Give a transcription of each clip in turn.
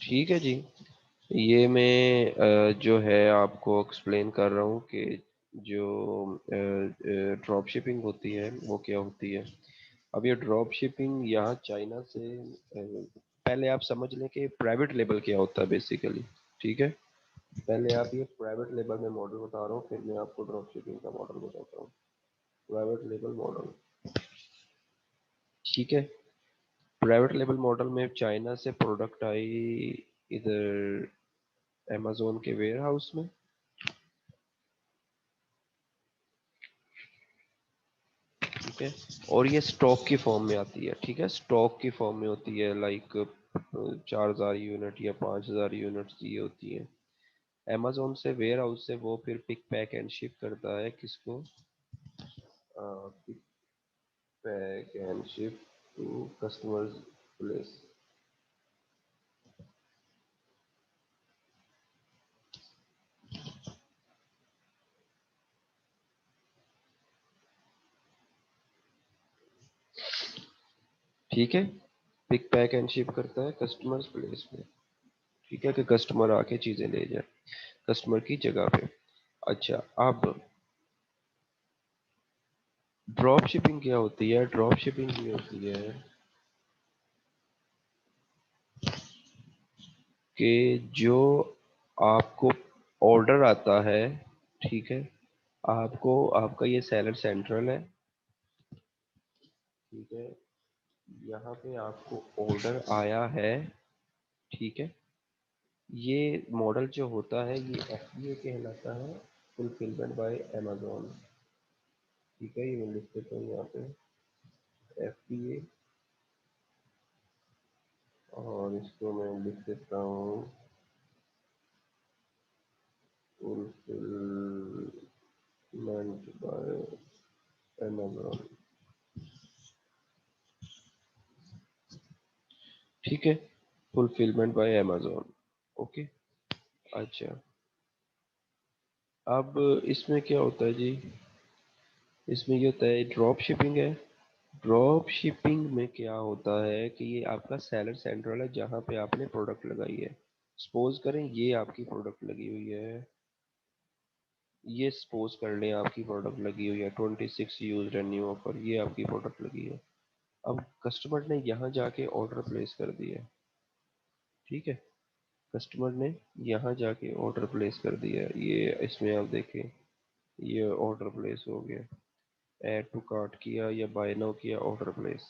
ٹھیک ہے جی، یہ میں جو ہے آپ کو ایکسپلین کر رہا ہوں کہ جو ڈراپ شپنگ ہوتی ہے وہ کیا ہوتی ہے۔ اب یہ ڈراپ شپنگ یہاں چائنا سے پہلے آپ سمجھ لیں کہ پرائیویٹ لیبل کیا ہوتا ہے بیسیکلی، ٹھیک ہے۔ پہلے آپ یہ پرائیویٹ لیبل میں ماڈل بتا رہا ہوں، پھر میں آپ کو ڈراپ شپنگ کا ماڈل بتاتا ہوں۔ پرائیویٹ لیبل ماڈل، ٹھیک ہے۔ پرائیویٹ لیبل ماڈل میں چائنا سے پروڈکٹ آئی ادھر امیزون کے ویئر ہاؤس میں، ٹھیک ہے، اور یہ سٹاک کی فارم میں آتی ہے، ٹھیک ہے، سٹاک کی فارم میں ہوتی ہے، لائک 4,000 یونٹ یا 5,000 یونٹ یہ ہوتی ہیں۔ امیزون سے ویئر ہاؤس سے وہ پھر پک پیک اینڈ شپ کرتا ہے کس کو، pick pack and ship to customers place, ٹھیک ہے۔ پک پیک اینڈ شپ کرتا ہے کسٹمرز پلیس میں، ٹھیک ہے، کہ کسٹمر آ کے چیزیں لے جائے کسٹمر کی جگہ پہ۔ اچھا، اب ڈراپ شپنگ کیا ہوتی ہے؟ ڈراپ شپنگ یہ ہوتی ہے کہ جو آپ کو آرڈر آتا ہے، ٹھیک ہے، آپ کو آپ کا یہ سیلر سینٹرل ہے، ٹھیک ہے، یہاں پہ آپ کو آرڈر آیا ہے، ٹھیک ہے، یہ ماڈل جو ہوتا ہے یہ ایف بی اے کہلاتا ہے، فلفلمنٹ بائی امیزون، ٹھیک ہے، یہ میں لکھ دیتا ہوں یہاں پہ ایف بی اے، اور اس کو میں لکھ دیتا ہوں فلفلمنٹ بائی امیزون، ٹھیک ہے، فلفلمنٹ بائی امیزون، اوکے۔ اچھا، اب اس میں کیا ہوتا ہے جی؟ اس میں یہ ہوتا ہے ڈراپ شپنگ ہے۔ ڈراپ شپنگ میں کیا ہوتا ہے کہ یہ آپ کا سیلر سینٹرل ہے جہاں پہ آپ نے پروڈکٹ لگائی ہے۔ سپوز کریں یہ آپ کی پروڈکٹ لگی ہوئی ہے، یہ سپوز کر لیں آپ کی پروڈکٹ لگی ہوئی ہے 26 یوزڈ اینڈ نیو آفر، یہ آپ کی پروڈکٹ لگی ہے۔ اب کسٹمر نے یہاں جا کے آرڈر پلیس کر دیا ہے، ٹھیک ہے، کسٹمر نے یہاں جا کے آرڈر پلیس کر دیا ہے، یہ اس میں آپ دیکھیں یہ آرڈر پلیس ہو گیا، ایڈ ٹو کارٹ کیا یا بائی نو کیا، آرڈر پلیس۔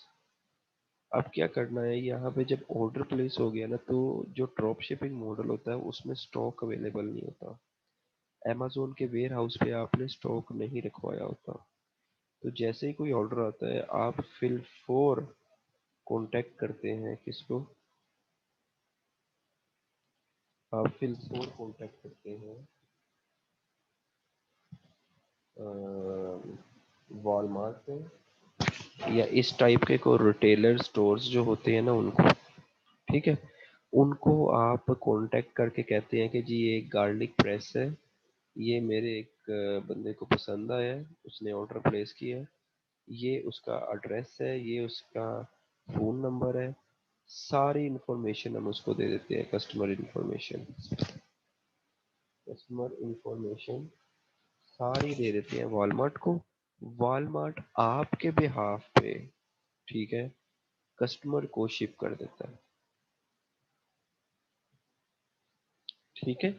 اب کیا کرنا ہے یہاں پہ جب آرڈر پلیس ہو گیا نا، تو جو ڈراپ شپنگ ماڈل ہوتا ہے اس میں سٹاک اویلیبل نہیں ہوتا، امیزون کے ویئر ہاؤس پہ آپ نے سٹاک نہیں رکھوایا ہوتا، تو جیسے ہی کوئی آرڈر آتا ہے آپ فل فور کانٹیکٹ کرتے ہیں کس کو؟ آپ فل فور کانٹیکٹ کرتے ہیں والمارٹ پہ یا اس ٹائپ کے کوئی ریٹیلر سٹورز جو ہوتے ہیں نا ان کو، ٹھیک ہے، ان کو آپ کانٹیکٹ کر کے کہتے ہیں کہ جی یہ ایک گارلک پریس ہے، یہ میرے ایک بندے کو پسند آیا ہے، اس نے آرڈر پلیس کیا ہے، یہ اس کا ایڈریس ہے، یہ اس کا فون نمبر ہے، ساری انفارمیشن ہم اس کو دے دیتے ہیں، کسٹمر انفارمیشن، کسٹمر انفارمیشن ساری دے دیتے ہیں والمارٹ کو۔ والمارٹ آپ کے بہاف پہ، ٹھیک ہے، کسٹمر کو شپ کر دیتا ہے، ٹھیک ہے،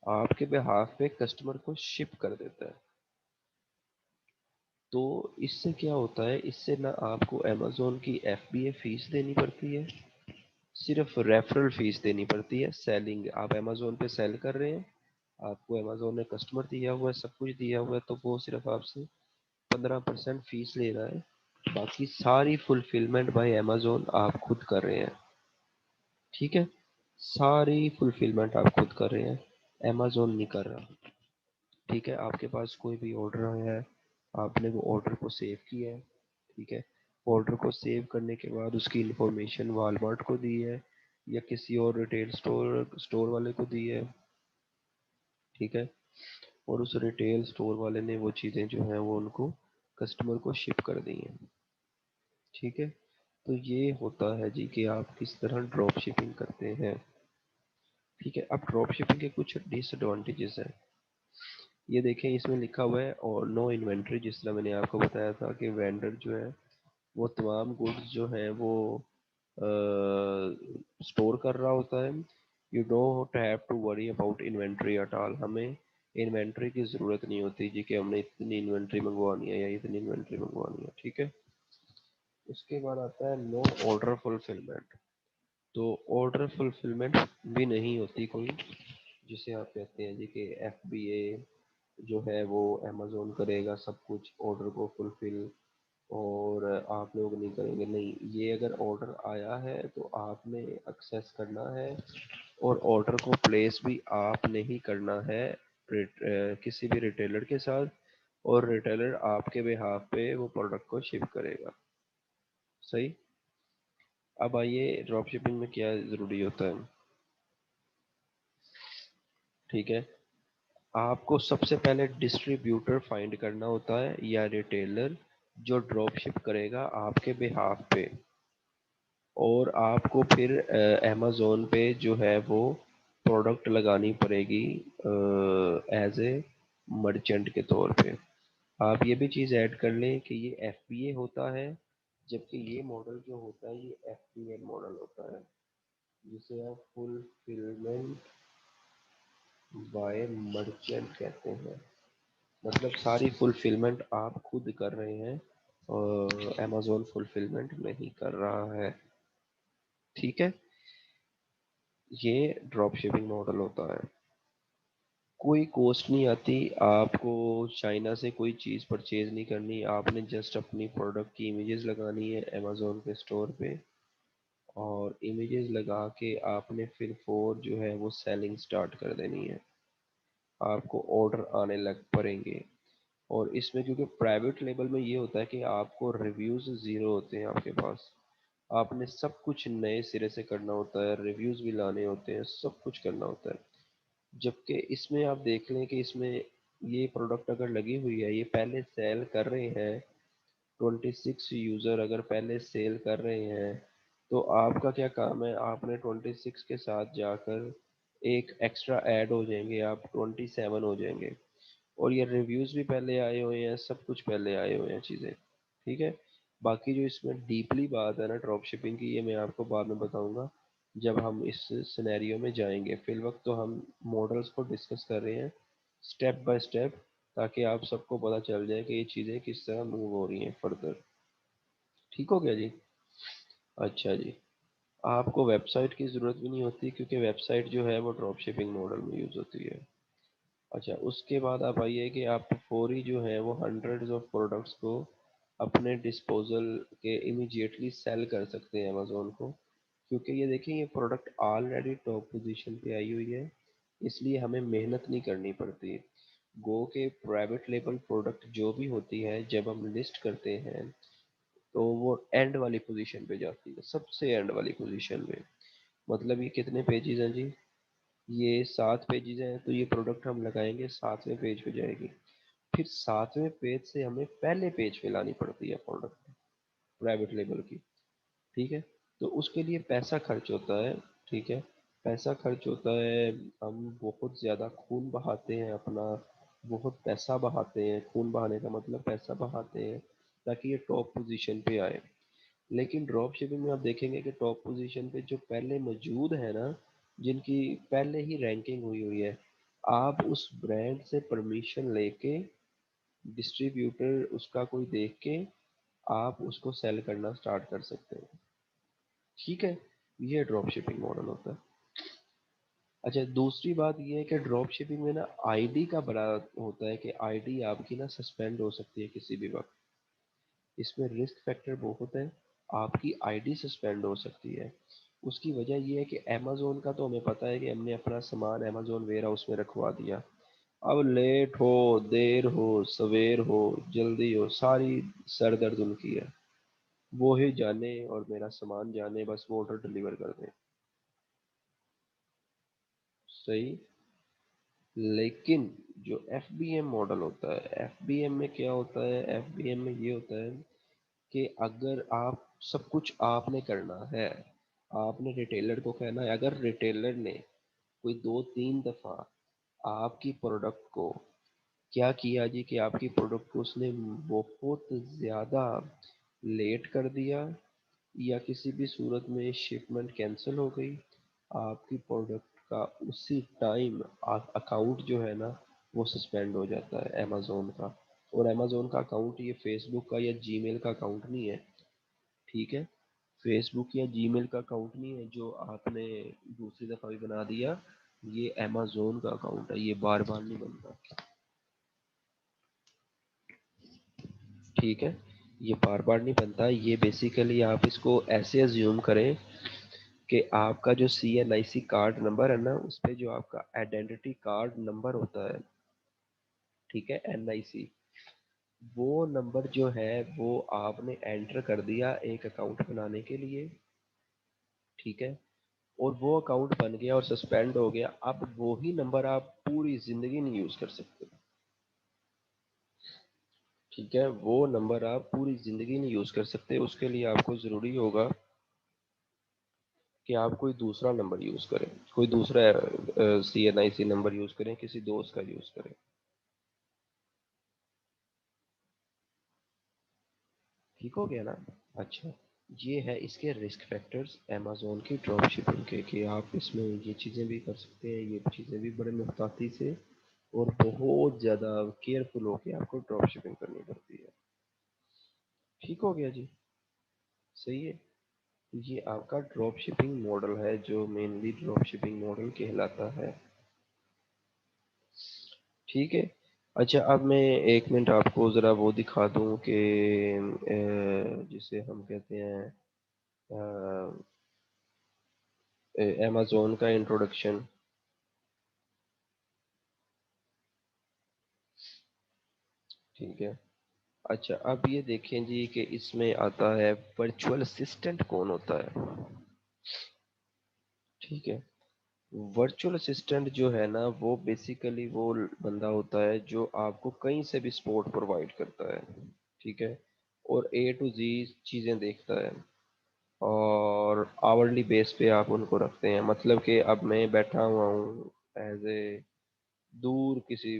آپ کے بہاف پہ کسٹمر کو شپ کر دیتا ہے۔ تو اس سے کیا ہوتا ہے، اس سے نہ آپ کو امیزون کی ایف بی اے فیس دینی پڑتی ہے، صرف ریفرل فیس دینی پڑتی ہے۔ سیلنگ آپ امیزون پہ سیل کر رہے ہیں، آپ کو امیزون نے کسٹمر دیا ہوا ہے، سب کچھ دیا ہوا ہے، تو وہ صرف آپ سے 15% فیس لے رہا ہے، باقی ساری فلفلمنٹ بائی امیزون آپ خود کر رہے ہیں، ٹھیک ہے، ساری فلفلمنٹ آپ خود کر رہے ہیں، امیزون نہیں کر رہا، ٹھیک ہے۔ آپ کے پاس کوئی بھی آرڈر آیا ہے، آپ نے وہ آرڈر کو سیو کیا ہے، ٹھیک ہے، آرڈر کو سیو کرنے کے بعد اس کی انفارمیشن والمارٹ کو دی ہے یا کسی اور ریٹیل سٹور والے کو دی ہے، ٹھیک ہے، اور اس ریٹیل سٹور والے نے وہ چیزیں جو ہیں وہ ان کو کسٹمر کو شپ کر دی ہیں، ٹھیک ہے۔ تو یہ ہوتا ہے جی کہ آپ کس طرح ڈراپ شپنگ کرتے ہیں. ٹھیک ہے. اب ڈراپ شپنگ کے کچھ ڈس ایڈوانٹیجز ہیں. یہ دیکھیں اس میں لکھا ہوا ہے اور نو انوینٹری. جس طرح میں نے آپ کو بتایا تھا کہ وینڈر جو ہے وہ تمام گڈس جو ہیں وہ اسٹور کر رہا ہوتا ہے. You don't have to worry about inventory at all. ہمیں انوینٹری کی ضرورت نہیں ہوتی جی کہ ہم نے اتنی انوینٹری منگوانی ہے یا اتنی انوینٹری منگوانی ہے. ٹھیک ہے. اس کے بعد آتا ہے نو آرڈر فلفلمنٹ. تو آرڈر فلفلمنٹ بھی نہیں ہوتی کوئی، جسے آپ کہتے ہیں جی کہ ایف بی اے جو ہے وہ امیزون کرے گا سب کچھ آرڈر کو فلفل اور آپ لوگ نہیں کریں گے. نہیں، یہ اگر آرڈر آیا ہے تو آپ نے ایکسیس کرنا ہے اور آرڈر کو پلیس بھی آپ نے ہی کرنا ہے کسی بھی ریٹیلر کے ساتھ، اور ریٹیلر آپ کے بہاف پہ وہ پروڈکٹ کو شپ کرے گا. صحیح. اب آئیے ڈراپ شپنگ میں کیا ضروری ہوتا ہے. ٹھیک ہے. آپ کو سب سے پہلے ڈسٹریبیوٹر فائنڈ کرنا ہوتا ہے یا ریٹیلر جو ڈراپ شپ کرے گا آپ کے بہاف پہ، اور آپ کو پھر امیزون پہ جو ہے وہ پروڈکٹ لگانی پڑے گی ایز اے مرچنٹ کے طور پہ. آپ یہ بھی چیز ایڈ کر لیں کہ یہ ایف بی اے ہوتا ہے، جبکہ یہ ماڈل جو ہوتا ہے یہ ایف بی اے ماڈل ہوتا ہے جسے آپ فلفلمنٹ بائی مرچنٹ کہتے ہیں. مطلب ساری فلفلمنٹ آپ خود کر رہے ہیں اور امیزون فلفلمنٹ نہیں کر رہا ہے. ٹھیک ہے. یہ ڈراپ شپنگ ماڈل ہوتا ہے. کوئی کوسٹ نہیں آتی آپ کو، چائنا سے کوئی چیز پرچیز نہیں کرنی. آپ نے جسٹ اپنی پروڈکٹ کی امیجز لگانی ہے امیزون کے اسٹور پہ، اور امیجز لگا کے آپ نے پھر جو ہے وہ سیلنگ سٹارٹ کر دینی ہے. آپ کو آرڈر آنے لگ پڑیں گے. اور اس میں کیونکہ پرائیویٹ لیبل میں یہ ہوتا ہے کہ آپ کو ریویوز زیرو ہوتے ہیں آپ کے پاس. آپ نے سب کچھ نئے سرے سے کرنا ہوتا ہے، ریویوز بھی لانے ہوتے ہیں، سب کچھ کرنا ہوتا ہے. جبکہ اس میں آپ دیکھ لیں کہ اس میں یہ پروڈکٹ اگر لگی ہوئی ہے، یہ پہلے سیل کر رہے ہیں 26 یوزر اگر پہلے سیل کر رہے ہیں، تو آپ کا کیا کام ہے. آپ نے 26 کے ساتھ جا کر ایک ایکسٹرا ایڈ ہو جائیں گے، آپ 27 ہو جائیں گے. اور یہ ریویوز بھی پہلے آئے ہوئے ہیں، سب کچھ پہلے آئے ہوئے ہیں چیزیں. ٹھیک ہے. باقی جو اس میں ڈیپلی بات ہے نا ڈراپ شپنگ کی، یہ میں آپ کو بعد میں بتاؤں گا جب ہم اس سینیریو میں جائیں گے. فی الوقت تو ہم ماڈلس کو ڈسکس کر رہے ہیں سٹیپ بائی سٹیپ، تاکہ آپ سب کو پتہ چل جائے کہ یہ چیزیں کس طرح موو ہو رہی ہیں فردر. ٹھیک ہو گیا جی. اچھا جی. آپ کو ویب سائٹ کی ضرورت بھی نہیں ہوتی کیونکہ ویب سائٹ جو ہے وہ ڈراپ شپنگ ماڈل میں یوز ہوتی ہے. اچھا، اس کے بعد آپ آئیے کہ آپ فوری جو ہے وہ ہنڈریڈز آف پروڈکٹس کو اپنے ڈسپوزل کے امیجیٹلی سیل کر سکتے ہیں امیزون کو. کیونکہ یہ دیکھیں یہ پروڈکٹ آلریڈی ٹاپ پوزیشن پہ آئی ہوئی ہے، اس لیے ہمیں محنت نہیں کرنی پڑتی. گو کے پرائیویٹ لیبل پروڈکٹ جو بھی ہوتی ہے جب ہم لسٹ کرتے ہیں تو وہ اینڈ والی پوزیشن پہ جاتی ہے، سب سے اینڈ والی پوزیشن پہ. مطلب یہ کتنے پیجز ہیں جی؟ یہ 7 پیجز ہیں. تو یہ پروڈکٹ ہم لگائیں گے 7ویں پیج پہ جائے گی. پھر 7ویں پیج سے ہمیں پہلے پیج پہ لانی پڑتی ہے پروڈکٹ پرائیویٹ لیبل کی. ٹھیک ہے. تو اس کے لیے پیسہ خرچ ہوتا ہے. ٹھیک ہے. پیسہ خرچ ہوتا ہے. ہم بہت زیادہ خون بہاتے ہیں اپنا، بہت پیسہ بہاتے ہیں. خون بہانے کا مطلب پیسہ بہاتے ہیں تاکہ یہ ٹاپ پوزیشن پہ آئے. لیکن ڈراپ شپنگ میں آپ دیکھیں گے کہ ٹاپ پوزیشن پہ جو پہلے موجود ہے نا، جن کی پہلے ہی رینکنگ ہوئی ہوئی ہے، آپ اس برانڈ سے پرمیشن لے کے ڈسٹریبیوٹر اس کا کوئی دیکھ کے آپ اس کو سیل کرنا سٹارٹ کر سکتے ہیں. ٹھیک ہے. یہ ڈراپ شپنگ ماڈل ہوتا ہے. اچھا، دوسری بات یہ ہے کہ ڈراپ شپنگ میں نا آئی ڈی کا بڑا ہوتا ہے کہ آئی ڈی آپ کی نا سسپینڈ ہو سکتی ہے کسی بھی وقت. اس میں رسک فیکٹر بہت ہے. آپ کی آئی ڈی سسپینڈ ہو سکتی ہے. اس کی وجہ یہ ہے کہ امیزون کا تو ہمیں پتہ ہے کہ ہم نے اپنا سامان امیزون ویئر ہاؤس میں رکھوا دیا. اب لیٹ ہو، دیر ہو، سویر ہو، جلدی ہو، ساری سر درد ان کی ہے. وہی جانے اور میرا سامان جانے، بس وہ آڈر ڈلیور کر دیں. صحیح. لیکن جو ایف بی ایم ماڈل ہوتا ہے، ایف بی ایم میں کیا ہوتا ہے. ایف بی ایم میں یہ ہوتا ہے کہ اگر آپ سب کچھ آپ نے کرنا ہے، آپ نے ریٹیلر کو کہنا ہے، اگر ریٹیلر نے کوئی 2-3 دفعہ آپ کی پروڈکٹ کو کیا کیا جی کہ آپ کی پروڈکٹ کو اس نے بہت زیادہ لیٹ کر دیا یا کسی بھی صورت میں شپمنٹ کینسل ہو گئی، آپ کی پروڈکٹ کا اسی ٹائم اکاؤنٹ جو ہے نا وہ سسپینڈ ہو جاتا ہے امیزون کا. اور امیزون کا اکاؤنٹ یہ فیس بک کا یا جی میل کا اکاؤنٹ نہیں ہے، ٹھیک ہے؟ فیس بک یا جی میل کا اکاؤنٹ نہیں ہے جو آپ نے دوسری دفعہ بھی بنا دیا، یہ امیزون کا اکاؤنٹ ہے، یہ بار بار نہیں بنتا، ٹھیک ہے؟ یہ بار بار نہیں بنتا. یہ بیسیکلی آپ اس کو ایسے ازیوم کریں کہ آپ کا جو سی این آئی سی کارڈ نمبر ہے نا، اس پہ جو آپ کا آئیڈینٹی کارڈ نمبر ہوتا ہے، ٹھیک ہے، این آئی سی، وہ نمبر جو ہے وہ آپ نے انٹر کر دیا ایک اکاؤنٹ بنانے کے لیے، ٹھیک ہے؟ اور وہ اکاؤنٹ بن گیا اور سسپینڈ ہو گیا. اب وہی نمبر آپ پوری زندگی نہیں یوز کر سکتے، ٹھیک ہے؟ وہ نمبر آپ پوری زندگی نہیں یوز کر سکتے. اس کے لیے آپ کو ضروری ہوگا کہ آپ کوئی دوسرا نمبر یوز کریں، کوئی دوسرا سی این آئی سی نمبر یوز کریں، کسی دوست کا یوز کریں. ٹھیک ہو گیا نا؟ اچھا، یہ ہے اس کے رسک فیکٹرز امیزون کی ڈراپ شپنگ کے، کہ آپ اس میں یہ چیزیں بھی کر سکتے ہیں، یہ چیزیں بھی بڑے محتاطی سے اور بہت زیادہ کیئرفل ہو کے آپ کو ڈراپ شپنگ کرنی پڑتی ہے. ٹھیک ہو گیا جی؟ صحیح ہے. یہ آپ کا ڈراپ شپنگ ماڈل ہے جو مینلی ڈراپ شپنگ ماڈل کہلاتا ہے، ٹھیک ہے. اچھا، اب میں ایک منٹ آپ کو ذرا وہ دکھا دوں کہ جسے ہم کہتے ہیں امیزون کا انٹروڈکشن، ٹھیک ہے. اچھا، اب یہ دیکھیں جی کہ اس میں آتا ہے ورچوئل اسسٹنٹ کون ہوتا ہے، ٹھیک ہے؟ ورچوئل اسسٹنٹ جو ہے نا وہ بیسیکلی وہ بندہ ہوتا ہے جو آپ کو کہیں سے بھی سپورٹ پرووائڈ کرتا ہے، ٹھیک ہے؟ اور اے ٹو زی چیزیں دیکھتا ہے، اور آورلی بیس پہ آپ ان کو رکھتے ہیں. مطلب کہ اب میں بیٹھا ہوا ہوں ایز اے دور کسی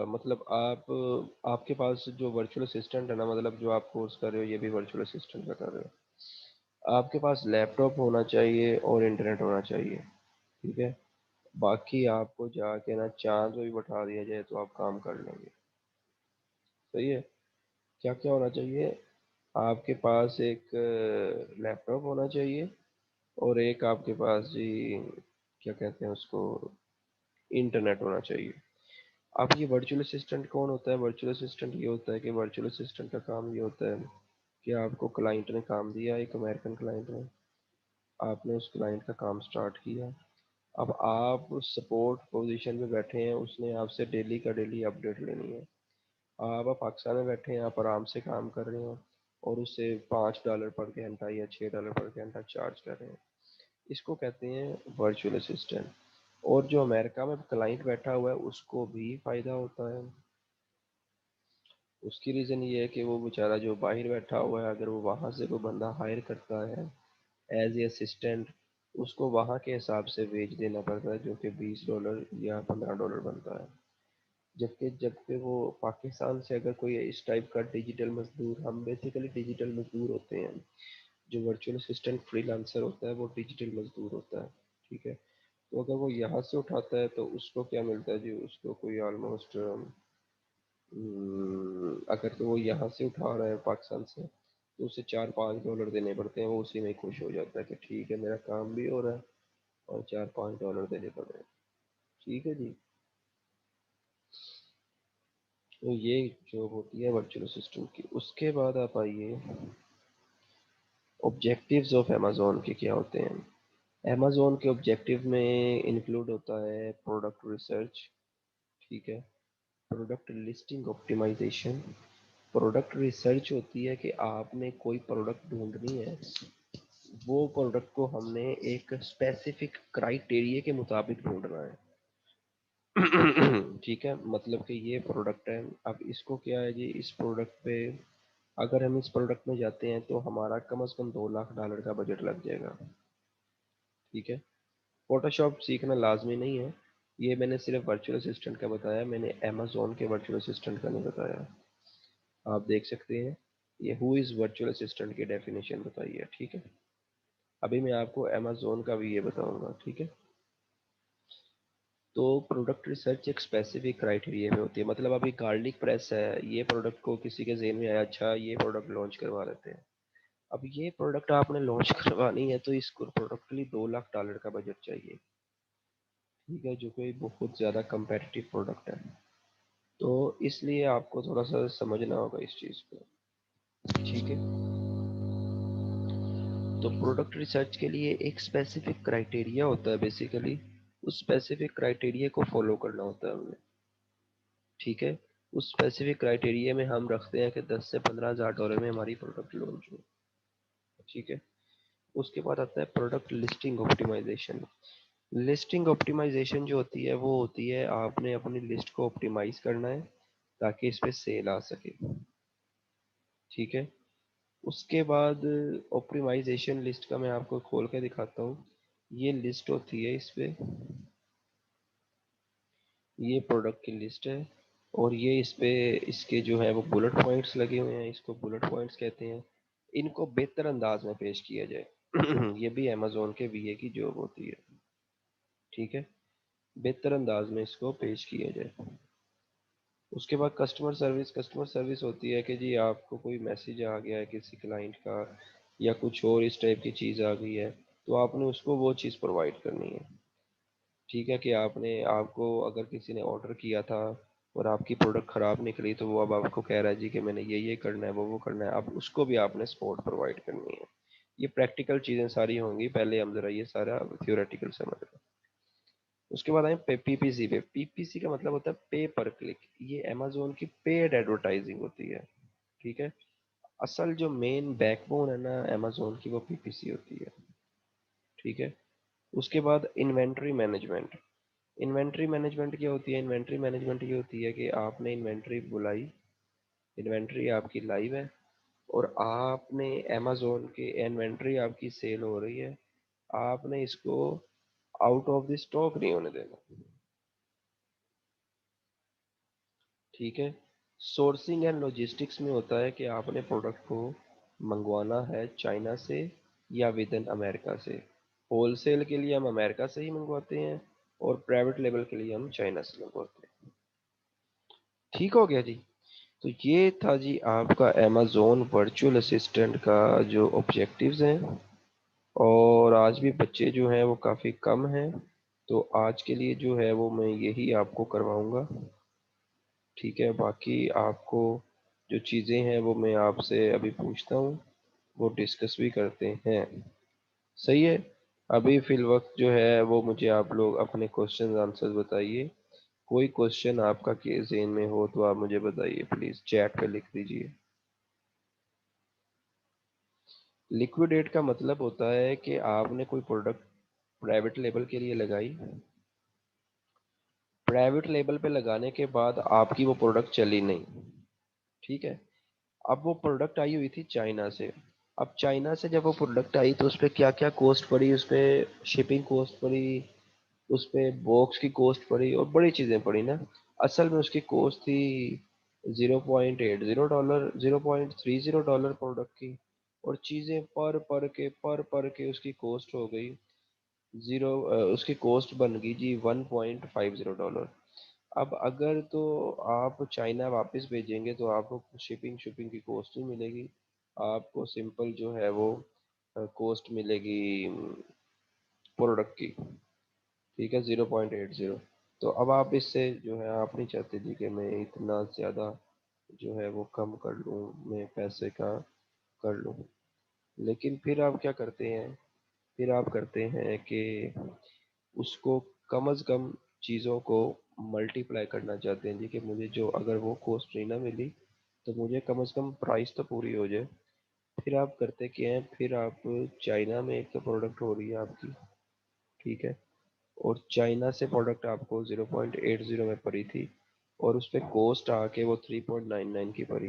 مطلب آپ کے پاس جو ورچوئل اسسٹنٹ ہے نا، مطلب جو آپ کورس کر رہے ہو یہ بھی ورچوئل اسسٹنٹ کا کر رہے ہو، آپ کے پاس لیپ ٹاپ ہونا چاہیے اور انٹرنیٹ ہونا چاہیے، ٹھیک ہے؟ باقی آپ کو جا کے نا چاند پہ بھی بٹھا دیا جائے تو آپ کام کر لیں گے، صحیح ہے؟ کیا کیا ہونا چاہیے؟ آپ کے پاس ایک لیپ ٹاپ ہونا چاہیے، اور ایک آپ کے پاس جی کیا کہتے ہیں اس کو، انٹرنیٹ ہونا چاہیے. اب یہ ورچوئل اسسٹنٹ کون ہوتا ہے؟ ورچوئل اسسٹنٹ یہ ہوتا ہے کہ ورچوئل اسسٹنٹ کا کام یہ ہوتا ہے کہ آپ کو کلائنٹ نے کام دیا، ایک امریکن کلائنٹ نے، آپ نے اس کلائنٹ کا کام سٹارٹ کیا. اب آپ سپورٹ پوزیشن میں بیٹھے ہیں، اس نے آپ سے ڈیلی کا ڈیلی اپڈیٹ لینی ہے. آپ پاکستان میں بیٹھے ہیں، آپ آرام سے کام کر رہے ہیں اور اس سے $5 پر گھنٹہ یا $6 پر گھنٹہ چارج کر رہے ہیں. اس کو کہتے ہیں ورچوئل اسسٹنٹ. اور جو امریکہ میں کلائنٹ بیٹھا ہوا ہے اس کو بھی فائدہ ہوتا ہے. اس کی ریزن یہ ہے کہ وہ بیچارہ جو باہر بیٹھا ہوا ہے، اگر وہ وہاں سے کوئی بندہ ہائر کرتا ہے ایز اے اسسٹنٹ، اس کو وہاں کے حساب سے ویج دینا پڑتا ہے جو کہ $20 یا $15 بنتا ہے. جبکہ جب کہ وہ پاکستان سے اگر کوئی اس ٹائپ کا ڈیجیٹل مزدور، ہم بیسیکلی ڈیجیٹل مزدور ہوتے ہیں، جو ورچوئل اسسٹنٹ فری لانسر ہوتا ہے وہ ڈیجیٹل مزدور ہوتا ہے، ٹھیک ہے؟ تو اگر وہ یہاں سے اٹھاتا ہے تو اس کو کیا ملتا ہے جی، اس کو کوئی آلموسٹ اگر تو وہ یہاں سے اٹھا رہا ہے پاکستان سے تو اسے $4-5 دینے پڑتے ہیں. وہ اسی میں خوش ہو جاتا ہے کہ ٹھیک ہے میرا کام بھی ہو رہا ہے اور $4-5 دینے پڑ رہے ہیں، ٹھیک ہے جی؟ تو یہ جو ہوتی ہے ورچوئل اسسٹنٹ کی. اس کے بعد آپ آئیے آبجیکٹیوز آف امیزون کے کیا ہوتے ہیں. امیزون کے آبجیکٹیو میں انکلوڈ ہوتا ہے پروڈکٹ ریسرچ، ٹھیک ہے؟ Product listing optimisation. Product research ہوتی ہے کہ آپ نے کوئی پروڈکٹ ڈھونڈنی ہے، وہ پروڈکٹ کو ہم نے ایک اسپیسیفک کرائٹیریا کے مطابق ڈھونڈنا ہے. ٹھیک ہے؟ مطلب کہ یہ پروڈکٹ ہے، اب اس کو کیا ہے جی، اس پروڈکٹ پہ اگر ہم اس پروڈکٹ میں جاتے ہیں تو ہمارا کم از کم $2 لاکھ کا بجٹ لگ جائے گا. ٹھیک ہے. فوٹو شاپ سیکھنا لازمی نہیں ہے. یہ میں نے صرف ورچوئل اسسٹنٹ کا بتایا، میں نے امیزون کے ورچوئل اسسٹنٹ کا نہیں بتایا. آپ دیکھ سکتے ہیں یہ ہو از ورچوئل اسسٹنٹ کی ڈیفینیشن بتائی ہے. ٹھیک ہے. ابھی میں آپ کو امیزون کا بھی یہ بتاؤں گا. ٹھیک ہے. تو پروڈکٹ ریسرچ ایک اسپیسیفک کرائٹیریا میں ہوتی ہے. مطلب ابھی گارلک پریس ہے، یہ پروڈکٹ کو کسی کے ذہن میں آیا اچھا یہ پروڈکٹ لانچ کروا لیتے ہیں. اب یہ پروڈکٹ آپ نے لانچ کروانی ہے تو اس کو پروڈکٹ کے لیے $2 لاکھ کا بجٹ چاہیے. ٹھیک ہے. جو کہ بہت زیادہ کمپیٹیٹیو پروڈکٹ ہے. تو اس لیے آپ کو تھوڑا سا سمجھنا ہوگا اس چیز کو. ٹھیک ہے. تو پروڈکٹ ریسرچ کے لیے ایک اسپیسیفک کرائٹیریا ہوتا ہے. بیسیکلی اس اسپیسیفک کرائٹیریا کو فالو کرنا ہوتا ہے ہمیں. ٹھیک ہے. اس اسپیسیفک کرائٹیریا میں ہم رکھتے ہیں کہ $10,000 سے $15,000 میں ہماری پروڈکٹ لانچ ہو. ٹھیک ہے. اس کے بعد آتا ہے product listing optimisation. Listing optimisation جو ہوتی ہے وہ ہوتی ہے آپ نے اپنی لسٹ کو آپٹیمائز کرنا ہے تاکہ اس پہ سیل آ سکے. ٹھیک ہے. اس کے بعد آپٹیمائزیشن لسٹ کا میں آپ کو کھول کے دکھاتا ہوں. یہ لسٹ ہوتی ہے اس پہ، یہ پروڈکٹ کی لسٹ ہے اور یہ اس پہ اس کے جو ہے وہ بلٹ پوائنٹس لگے ہوئے ہیں. اس کو بلٹ پوائنٹس کہتے ہیں. ان کو بہتر انداز میں پیش کیا جائے. یہ بھی امیزون کے وی اے کی جاب ہوتی ہے. ٹھیک ہے. بہتر انداز میں اس کو پیش کیا جائے. اس کے بعد کسٹمر سروس. کسٹمر سروس ہوتی ہے کہ جی آپ کو کوئی میسیج آ گیا ہے کسی کلائنٹ کا یا کچھ اور اس ٹائپ کی چیز آ گئی ہے تو آپ نے اس کو وہ چیز پرووائڈ کرنی ہے. ٹھیک ہے. کہ آپ کو اگر کسی نے آرڈر کیا تھا اور آپ کی پروڈکٹ خراب نکلی تو وہ اب آپ کو کہہ رہا ہے جی کہ میں نے یہ کرنا ہے وہ کرنا ہے. اب اس کو بھی آپ نے سپورٹ پرووائڈ کرنی ہے. یہ پریکٹیکل چیزیں ساری ہوں گی. پہلے ہم ذرا یہ سارا تھیوریٹیکل سمجھ لیں. اس کے بعد آئیں پی پی سی پہ. پی پی سی کا مطلب ہوتا ہے پے پر کلک. یہ امیزون کی پیڈ ایڈورٹائزنگ ہوتی ہے. ٹھیک ہے. اصل جو مین بیک بون ہے نا امیزون کی وہ پی پی سی ہوتی ہے. ٹھیک ہے. اس کے بعد انوینٹری مینجمنٹ. انوینٹری مینجمنٹ کیا ہوتی ہے؟ انوینٹری مینجمنٹ یہ ہوتی ہے کہ آپ نے انوینٹری بلائی، انوینٹری آپ کی لائیو ہے اور آپ نے امیزون کے انوینٹری آپ کی سیل ہو رہی ہے، آپ نے اس کو آؤٹ آف دی اسٹاک نہیں ہونے دینا. ٹھیک ہے. سورسنگ اینڈ لاجسٹکس میں ہوتا ہے کہ آپ نے پروڈکٹ کو منگوانا ہے چائنا سے یا ود ان امریکہ سے. ہول سیل کے لیے ہم امریکہ سے ہی منگواتے ہیں اور پرائیویٹ لیبل کے لیے ہم چائنا سے منگواتے ہیں. ٹھیک ہو گیا جی. تو یہ تھا جی آپ کا امیزون ورچوئل اسسٹنٹ کا جو آبجیکٹیوز ہیں. اور آج بھی بچے جو ہیں وہ کافی کم ہیں تو آج کے لیے جو ہے وہ میں یہی آپ کو کرواؤں گا. ٹھیک ہے. باقی آپ کو جو چیزیں ہیں وہ میں آپ سے ابھی پوچھتا ہوں، وہ ڈسکس بھی کرتے ہیں. صحیح ہے. ابھی فی الوقت جو ہے وہ مجھے آپ لوگ اپنے کوشچن آنسر بتائیے. کوئی کوشچن آپ کا ذہن میں ہو تو آپ مجھے بتائیے پلیز، چیٹ پہ لکھ دیجیے. لیکویڈیٹ کا مطلب ہوتا ہے کہ آپ نے کوئی پروڈکٹ پرائیویٹ لیبل کے لیے لگائی، پرائیویٹ لیبل پہ لگانے کے بعد آپ کی وہ پروڈکٹ چلی نہیں. ٹھیک ہے. اب وہ پروڈکٹ آئی ہوئی تھی چائنا سے. اب چائنا سے جب وہ پروڈکٹ آئی تو اس پہ کیا کیا کوسٹ پڑی؟ اس پہ شپنگ کوسٹ پڑی، اس پہ باکس کی کوسٹ پڑی اور بڑی چیزیں پڑی نا. اصل میں اس کی کوسٹ تھی $0.80، $0.30 پروڈکٹ کی. اور چیزیں پر کے اس کی کوسٹ ہو گئی زیرو، اس کی کوسٹ بن گئی جی $1.50. اب اگر تو آپ چائنا واپس بھیجیں گے تو آپ کو شپنگ کی کوسٹ ہی ملے گی. آپ کو سمپل جو ہے وہ کوسٹ ملے گی پروڈکٹ کی. ٹھیک ہے. 0.80. تو اب آپ اس سے جو ہے آپ نہیں چاہتے جی کہ میں اتنا زیادہ جو ہے وہ کم کر لوں، میں پیسے کا کر لوں. لیکن پھر آپ کیا کرتے ہیں؟ پھر آپ کرتے ہیں کہ اس کو کم از کم چیزوں کو ملٹی پلائی کرنا چاہتے ہیں جی کہ مجھے جو اگر وہ کوسٹ نہیں نہ ملی تو مجھے کم از کم پرائس تو پوری ہو جائے. پھر آپ کرتے کیا ہیں؟ پھر آپ چائنا میں ایک تو پروڈکٹ ہو رہی ہے آپ کی، ٹھیک ہے، اور چائنا سے پروڈکٹ آپ کو 0.80 میں پڑی تھی اور اس پہ کوسٹ آ کے وہ 3.99 کی پڑی.